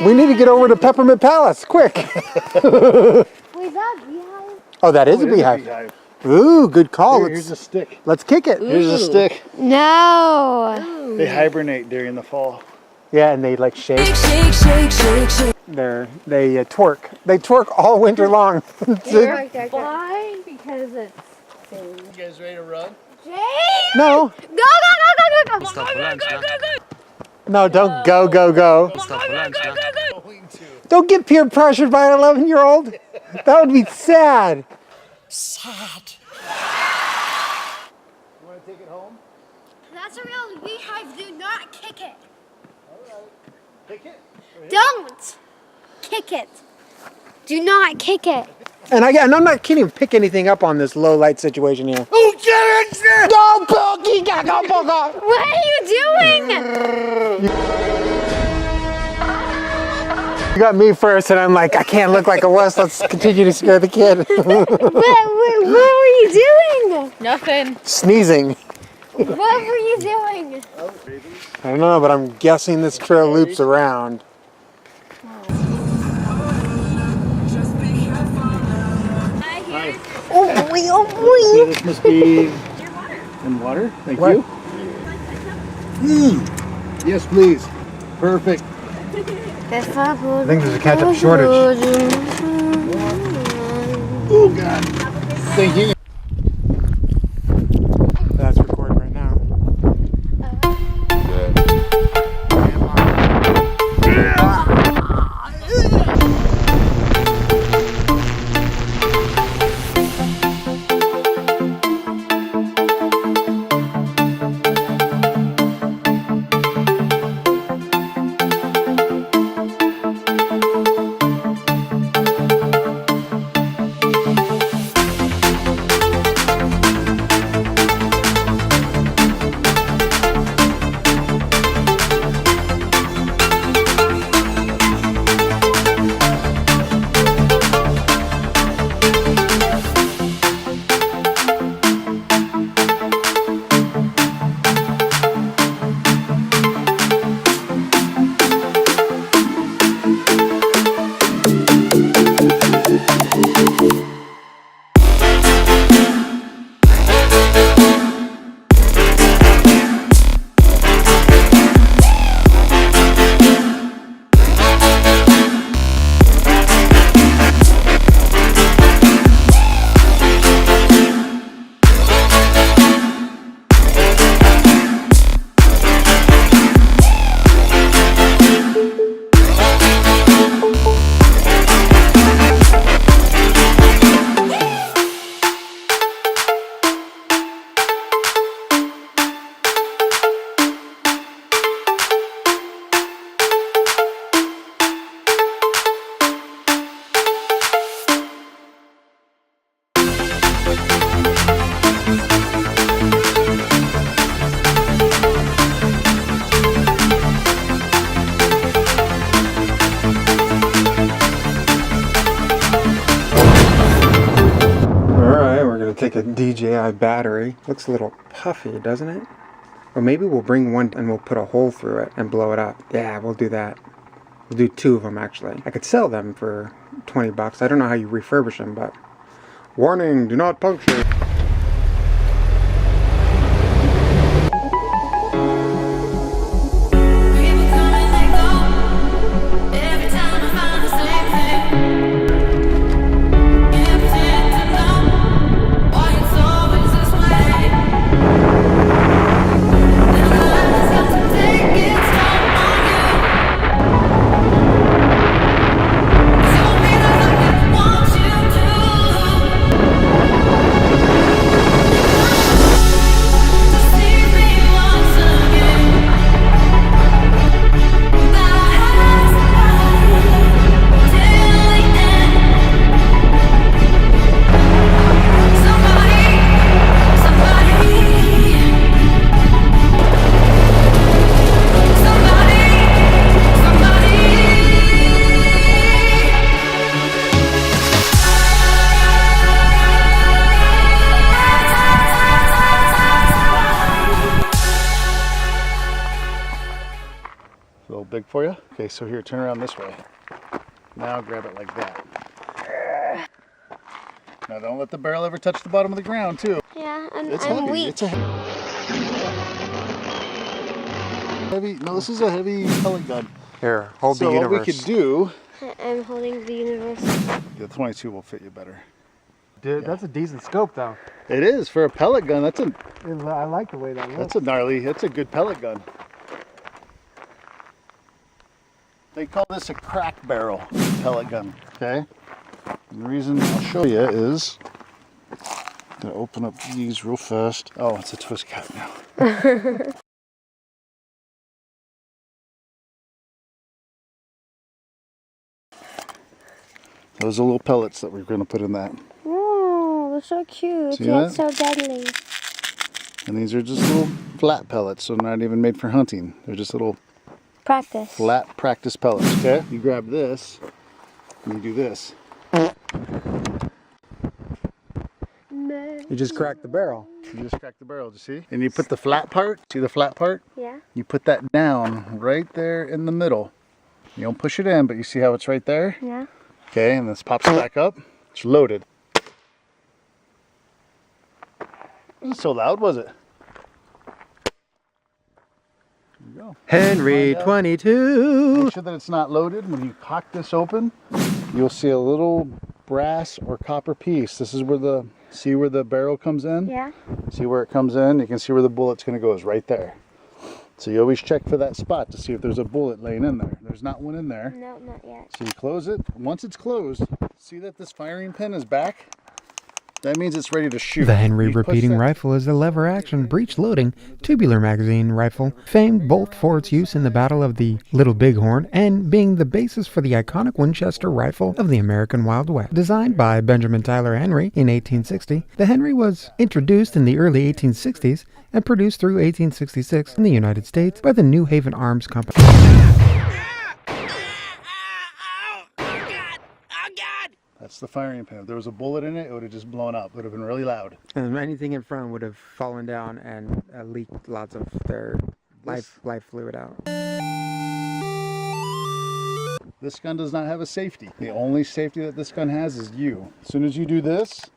Speaker 8: We need to get over to Peppermint Palace, quick.
Speaker 1: Wait, is that a beehive?
Speaker 8: Oh, that is a beehive. Ooh, good call.
Speaker 3: Here's a stick.
Speaker 8: Let's kick it.
Speaker 3: Here's a stick.
Speaker 1: No.
Speaker 3: They hibernate during the fall.
Speaker 8: Yeah, and they like shake. They twerk. They twerk all winter long.
Speaker 4: Why? Because it's food.
Speaker 3: You guys ready to run?
Speaker 1: Jay!
Speaker 8: No.
Speaker 1: Go, go, go, go, go, go.
Speaker 12: Stop for lunch,
Speaker 8: No, don't go.
Speaker 12: Stop for lunch,
Speaker 8: Don't get peer pressured by an 11-year-old. That would be sad.
Speaker 11: Sad.
Speaker 3: You want to take it home?
Speaker 1: That's a real beehive. Do not kick it.
Speaker 3: Alright. Kick it?
Speaker 1: Don't kick it. Do not kick it.
Speaker 8: And I'm not kidding. Pick anything up on this low light situation here.
Speaker 11: Oh, get it!
Speaker 8: Go, Pokey! Go, Pokey!
Speaker 1: What are you doing?
Speaker 8: You got me first, and I'm like, I can't look like a wuss. Let's continue to scare the kid.
Speaker 1: What were you doing?
Speaker 4: Nothing.
Speaker 8: Sneezing.
Speaker 1: What were you doing?
Speaker 8: I don't know, but I'm guessing this trail loops around.
Speaker 1: Oh boy, oh boy.
Speaker 3: This must be in water. Thank you. Yes, please. Perfect.
Speaker 8: I think there's a ketchup shortage.
Speaker 3: Oh, God. Thank you.
Speaker 8: That's recording right now. Take a DJI battery. Looks a little puffy, doesn't it? Or maybe we'll bring one and we'll put a hole through it and blow it up. Yeah, we'll do that. We'll do 2 of them actually. I could sell them for 20 bucks. I don't know how you refurbish them, but warning, do not puncture.
Speaker 3: for you? Okay, so here, turn around this way. Now grab it like that. Now don't let the barrel ever touch the bottom of the ground too.
Speaker 1: Yeah,
Speaker 3: I'm
Speaker 1: heavy.
Speaker 3: weak. It's a heavy. No, this is a heavy pellet gun.
Speaker 8: Here, hold the universe.
Speaker 3: So what we could do...
Speaker 1: I'm holding the universe.
Speaker 3: The 22 will fit you better.
Speaker 2: Dude, that's a decent scope though.
Speaker 3: It is for a pellet gun. That's a.
Speaker 2: I like the way that looks.
Speaker 3: That's a gnarly. That's a good pellet gun. They call this a crack barrel pellet gun. Okay. And the reason I'll show you is I'm gonna open up these real fast. Oh, it's a twist cap now. Those are little pellets that we're going to put in that.
Speaker 1: Oh, they're so cute.
Speaker 3: See
Speaker 1: Yet
Speaker 3: that?
Speaker 1: so deadly.
Speaker 3: And these are just little flat pellets, so they're not even made for hunting. They're just little flat practice pellets, okay? You grab this, and you do this.
Speaker 2: You just crack the barrel.
Speaker 3: You just crack the barrel, do you see? And you put the flat part, see the flat part?
Speaker 1: Yeah.
Speaker 3: You put that down right there in the middle. You don't push it in, but you see how it's right there?
Speaker 1: Yeah.
Speaker 3: Okay, and this pops back up. It's loaded. Wasn't so loud, was it? There you go.
Speaker 8: Henry 22.
Speaker 3: Make sure that it's not loaded. When you cock this open, you'll see a little brass or copper piece. This is where the, see where the barrel comes in?
Speaker 1: Yeah.
Speaker 3: See where it comes in? You can see where the bullet's going to go is right there. So you always check for that spot to see if there's a bullet laying in there. There's not one in there.
Speaker 1: No, not yet.
Speaker 3: So you close it. Once it's closed, see that this firing pin is back? That means it's ready to shoot.
Speaker 8: The Henry repeating rifle is a lever-action, breech-loading, tubular magazine rifle, famed both for its use in the Battle of the Little Bighorn and being the basis for the iconic Winchester rifle of the American Wild West. Designed by Benjamin Tyler Henry in 1860, the Henry was introduced in the early 1860s and produced through 1866 in the United States by the New Haven Arms Company.
Speaker 3: That's the firing pin. If there was a bullet in it, it would have just blown up. It would have been really loud.
Speaker 8: And anything in front would have fallen down and leaked lots of their life fluid out.
Speaker 3: This gun does not have a safety. The only safety that this gun has is you. As soon as you do this,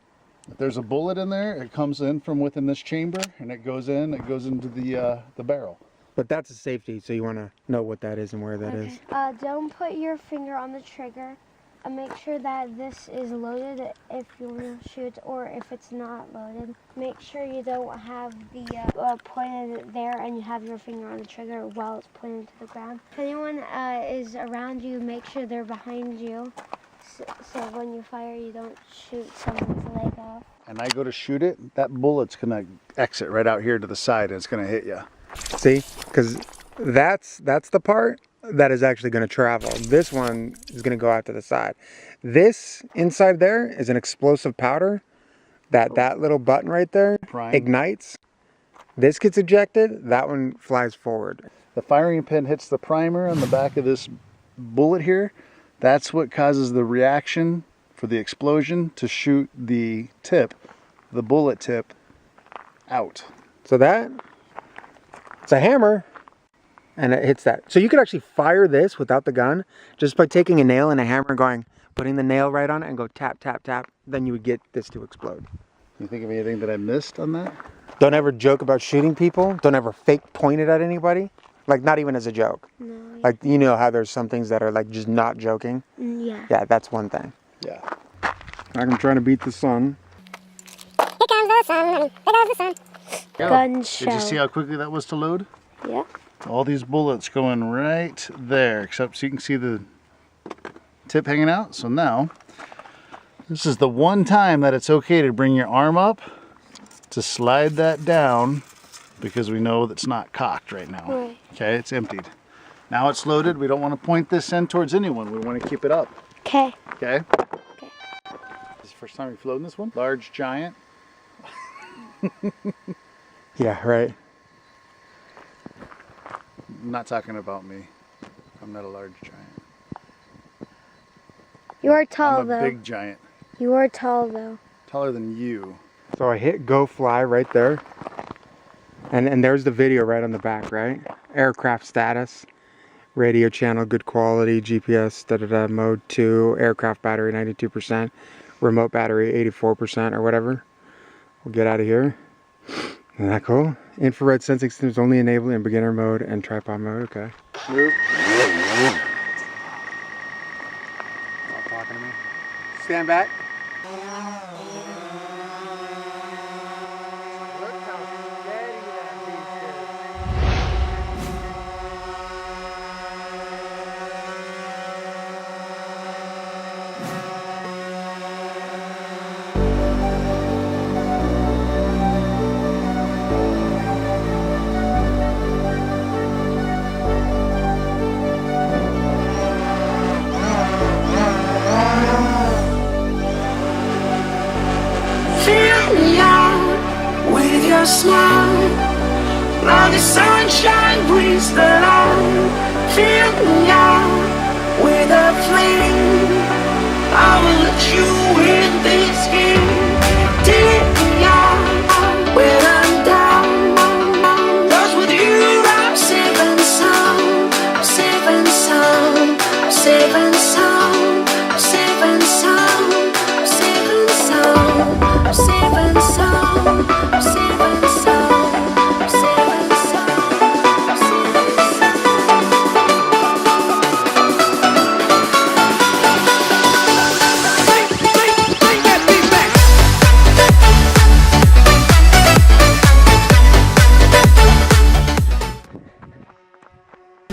Speaker 3: if there's a bullet in there, it comes in from within this chamber and it goes into the barrel.
Speaker 8: But that's a safety, so you want to know what that is and where that is.
Speaker 1: Don't put your finger on the trigger. Make sure that this is loaded if you want to shoot, or if it's not loaded. Make sure you don't have the pointed there and you have your finger on the trigger while it's pointed to the ground. If anyone is around you, make sure they're behind you, so when you fire, you don't shoot someone's leg off.
Speaker 3: And I go to shoot it, that bullet's going to exit right out here to the side and it's going to hit you.
Speaker 8: See? Because that's the part that is actually going to travel. This one is going to go out to the side. This inside there is an explosive powder that little button right there ignites. This gets ejected, that one flies forward.
Speaker 3: The firing pin hits the primer on the back of this bullet here. That's what causes the reaction for the explosion to shoot the tip, the bullet tip, out.
Speaker 8: So it's a hammer. And it hits that. So you could actually fire this without the gun just by taking a nail and a hammer and putting the nail right on it and go tap, tap, tap. Then you would get this to explode.
Speaker 3: You think of anything that I missed on that?
Speaker 8: Don't ever joke about shooting people. Don't ever fake point it at anybody. Like, not even as a joke.
Speaker 1: No.
Speaker 8: Like, you know how there's some things that are like just not joking?
Speaker 1: Yeah.
Speaker 8: Yeah, that's one thing.
Speaker 3: Yeah.
Speaker 8: I'm trying to beat the sun.
Speaker 1: Here comes the sun. Here comes the sun. Gun show.
Speaker 3: Did you see how quickly that was to load?
Speaker 1: Yeah.
Speaker 3: All these bullets going right there, except so you can see the tip hanging out. So now, this is the one time that it's okay to bring your arm up to slide that down, because we know that's not cocked right now.
Speaker 1: Right.
Speaker 3: Okay, it's emptied. Now it's loaded. We don't want to point this end towards anyone. We want to keep it up.
Speaker 1: Okay.
Speaker 3: Okay? Okay. This is the first time you've flown this one? Large giant.
Speaker 8: Yeah, right.
Speaker 3: I'm not talking about me. I'm not a large giant.
Speaker 1: You are tall,
Speaker 3: I'm
Speaker 1: though.
Speaker 3: a big giant.
Speaker 1: You are tall, though.
Speaker 3: Taller than you.
Speaker 8: So I hit go fly right there. And there's the video right on the back, right? Aircraft status. Radio channel, good quality. GPS, da-da-da, mode 2. Aircraft battery, 92%. Remote battery, 84% or whatever. We'll get out of here. Isn't that cool? Infrared sensing systems only enabled in beginner mode and tripod mode. Okay. Move. Stop talking to me. Stand back.
Speaker 11: Smile, now the sunshine brings the light. Fill me out with a flame. I will let you in this game. Take me out when I'm down. 'Cause with you I'm safe and sound. I'm safe and sound. I'm safe and sound. I'm safe and sound. I'm safe and sound. I'm safe and sound. I'm safe and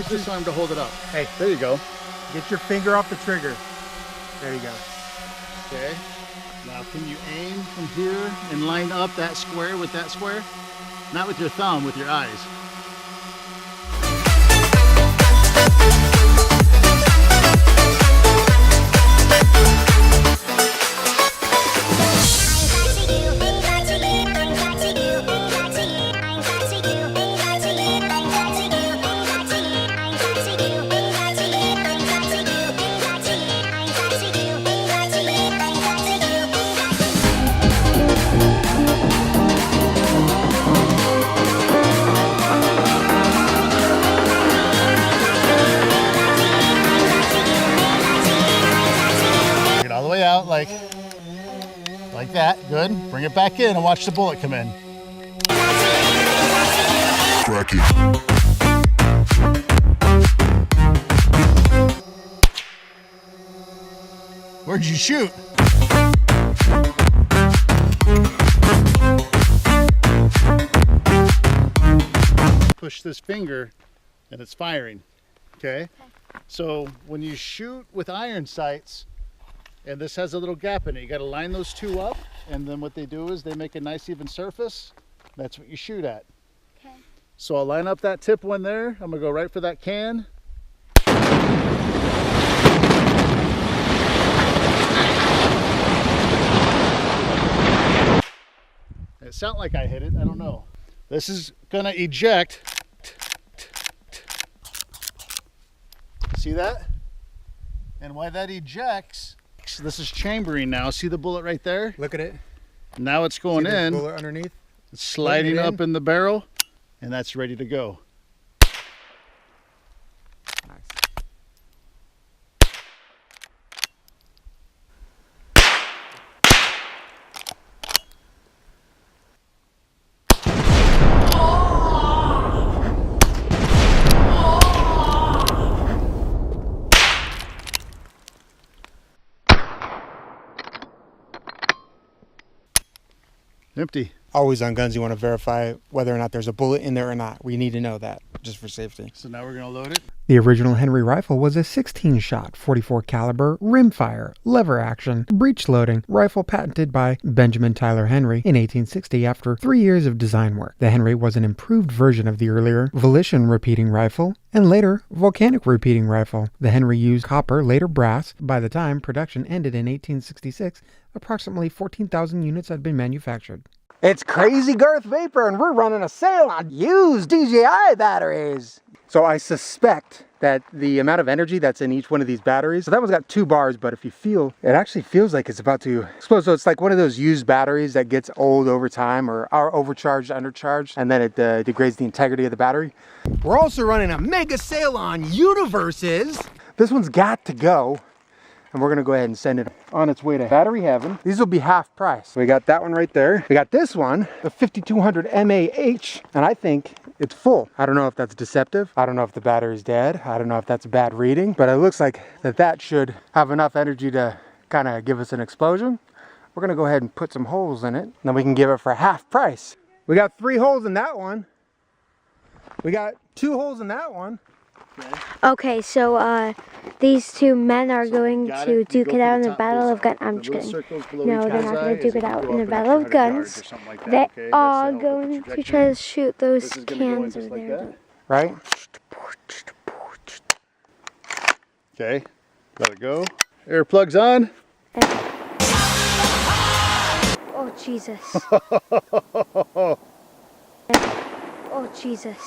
Speaker 3: This arm to hold it up. Hey, there you go.
Speaker 8: Get your finger off the trigger. There you go.
Speaker 3: Okay. Now can you aim from here and line up that square with that square? Not with your thumb, with your eyes. Out like that. Good. Bring it back in and watch the bullet come in. Cracky. Where'd you shoot? Push this finger and it's firing. Okay? So when you shoot with iron sights, and this has a little gap in it, you got to line those two up, and then what they do is they make a nice even surface. That's what you shoot at. Okay. So I'll line up that tip one there. I'm gonna go right for that can. It sounded like I hit it, I don't know. This is gonna eject. See that? And why that ejects, this is chambering now. See the bullet right there?
Speaker 8: Look at it.
Speaker 3: Now it's going in.
Speaker 8: Bullet underneath.
Speaker 3: It's sliding up in the barrel, and that's ready to go. Empty.
Speaker 8: Always on guns, you want to verify whether or not there's a bullet in there or not. We need to know that, just for safety.
Speaker 3: So now we're going to load it.
Speaker 8: The original Henry rifle was a 16-shot, 44 caliber, rimfire, lever action, breech loading rifle patented by Benjamin Tyler Henry in 1860 after 3 years of design work. The Henry was an improved version of the earlier Volition repeating rifle and later volcanic repeating rifle. The Henry used copper, later brass. By the time production ended in 1866, approximately 14,000 units had been manufactured.
Speaker 2: It's crazy Garth Vapor, and we're running a sale on used DJI batteries. So I suspect that the amount of energy that's in each one of these batteries, so that one's got 2 bars, but if you feel, it actually feels like it's about to explode. So it's like one of those used batteries that gets old over time, or are overcharged, undercharged, and then it degrades the integrity of the battery. We're also running a mega sale on universes. This one's got to go. And we're gonna go ahead and send it on its way to battery heaven. These will be half price. We got that one right there. We got this one, the 5200 mAh, and I think it's full. I don't know if that's deceptive. I don't know if the battery's dead. I don't know if that's a bad reading, but it looks like that should have enough energy to kind of give us an explosion. We're gonna go ahead and put some holes in it, and then we can give it for half price. We got 3 holes in that one. We got 2 holes in that one.
Speaker 1: Okay, so these 2 men are going to duke it out in the Battle of Guns. I'm just kidding. No, they're not going to duke it out in the Battle of Guns. They are going to try to shoot those cans over there.
Speaker 2: Right?
Speaker 3: Okay, let it go. Air plugs on.
Speaker 1: Oh, Jesus. Oh, Jesus.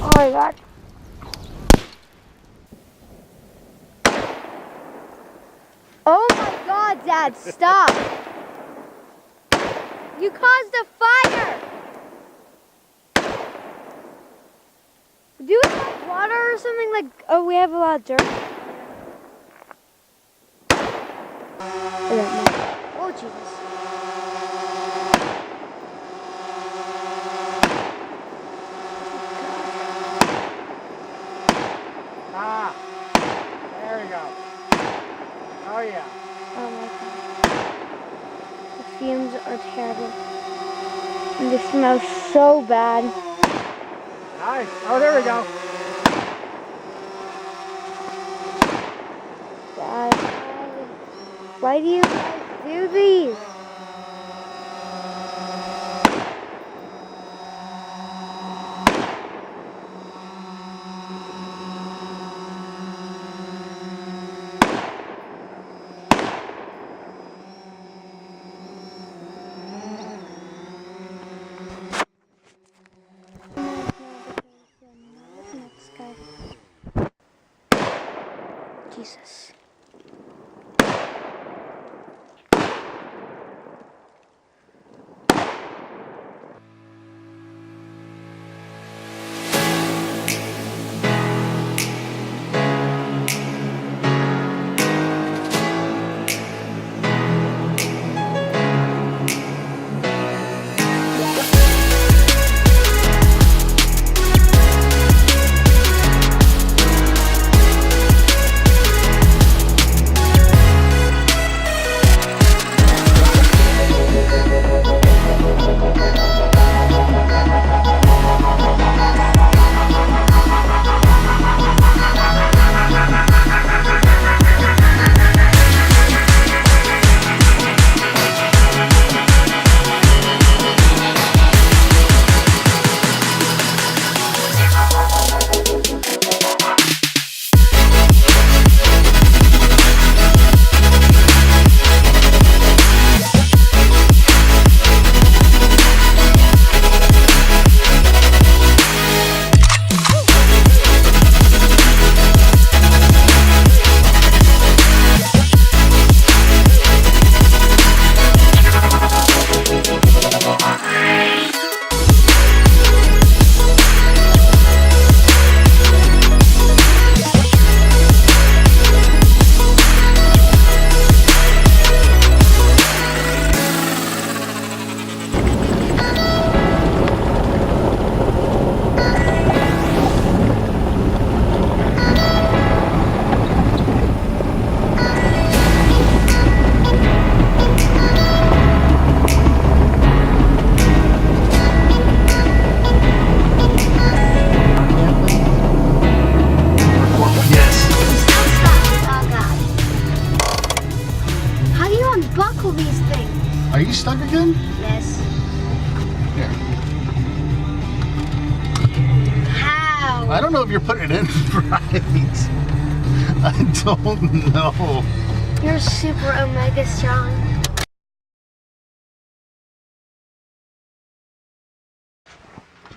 Speaker 1: Oh my God. Oh my God, Dad, stop. You caused a fire. Do we have water or something like, oh, we have a lot of dirt. Oh, Jesus.
Speaker 2: Ah, there we go. Oh yeah.
Speaker 1: Oh my God. The fumes are terrible. And they smell so bad.
Speaker 2: Nice. Oh, there we go.
Speaker 1: Dad, why do you guys do these? Jesus.
Speaker 3: Are you stuck again?
Speaker 1: Yes.
Speaker 3: Here.
Speaker 1: How?
Speaker 3: I don't know if you're putting it in right. I don't know.
Speaker 1: You're super omega strong.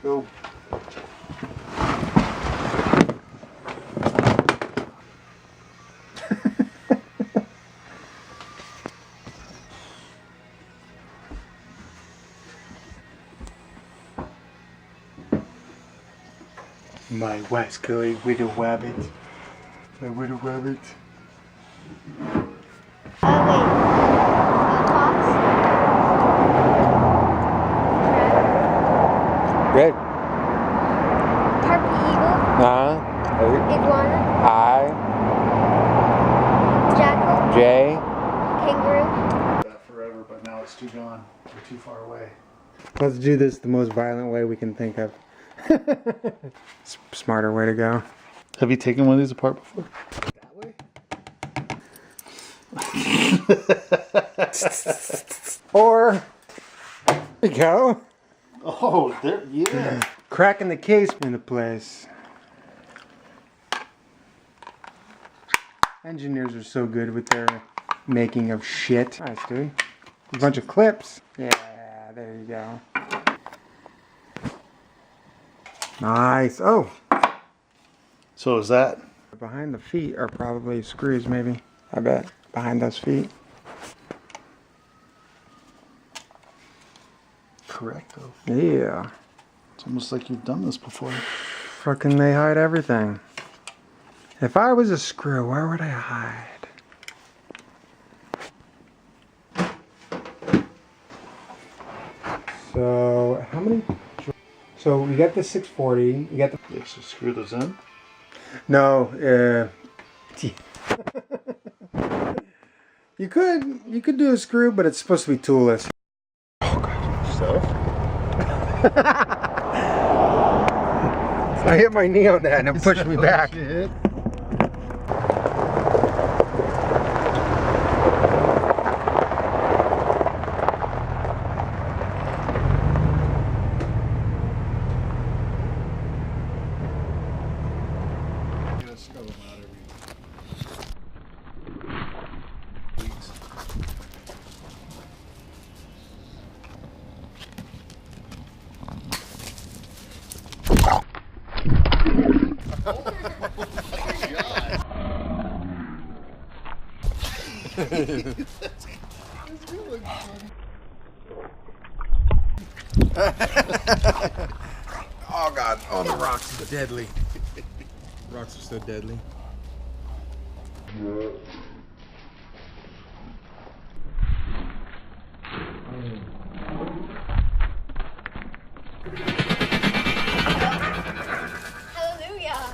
Speaker 3: Go.
Speaker 2: My wascally widow wabbit. My widow wabbit.
Speaker 1: Oh wait.
Speaker 2: Good.
Speaker 1: Harpy eagle. Iguana. Jackal.
Speaker 2: J.
Speaker 1: Kangaroo.
Speaker 3: That forever, but now it's too gone. We're too far away.
Speaker 2: Let's do this the most violent way we can think of. Smarter way to go.
Speaker 3: Have you taken one of these apart before?
Speaker 2: Or, there you go.
Speaker 3: Oh, there, yeah.
Speaker 2: Cracking the case into place. Engineers are so good with their making of shit. Nice, dude. A bunch of clips. Yeah, there you go. Nice. Oh.
Speaker 3: So is that?
Speaker 2: Behind the feet are probably screws, maybe. I bet. Behind those feet.
Speaker 3: Correct, though.
Speaker 2: Yeah.
Speaker 3: It's almost like you've done this before.
Speaker 2: Fucking they hide everything. If I was a screw, where would I hide? So, how many? So, we got the 640. We got the.
Speaker 3: Yeah, so screw those in.
Speaker 2: No, you could do a screw, but it's supposed to be toolless. Oh god.
Speaker 3: So?
Speaker 2: I hit my knee on that and it pushed me back.
Speaker 3: Shit.
Speaker 8: Oh god, oh the rocks are deadly. Rocks are so deadly.
Speaker 1: Hallelujah.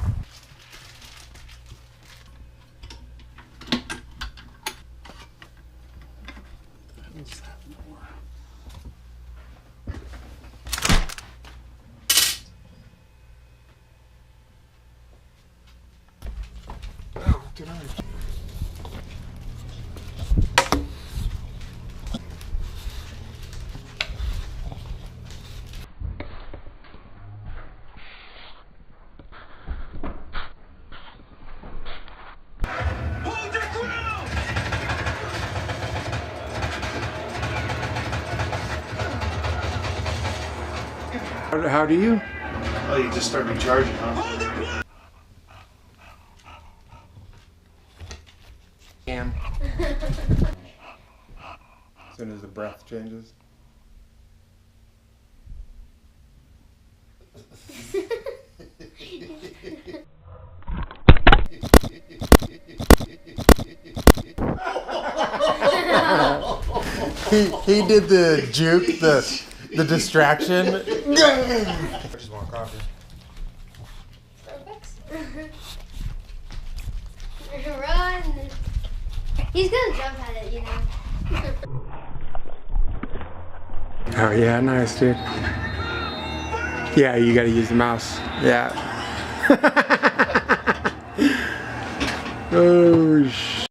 Speaker 2: How do you?
Speaker 3: Oh, you just start recharging, huh?
Speaker 8: Damn. As soon as the breath changes. He did the juke, the distraction. I just want coffee.
Speaker 1: Run! He's gonna jump at it, you know.
Speaker 2: Oh yeah, nice, dude. Yeah, you gotta use the mouse. Yeah. Oh shit.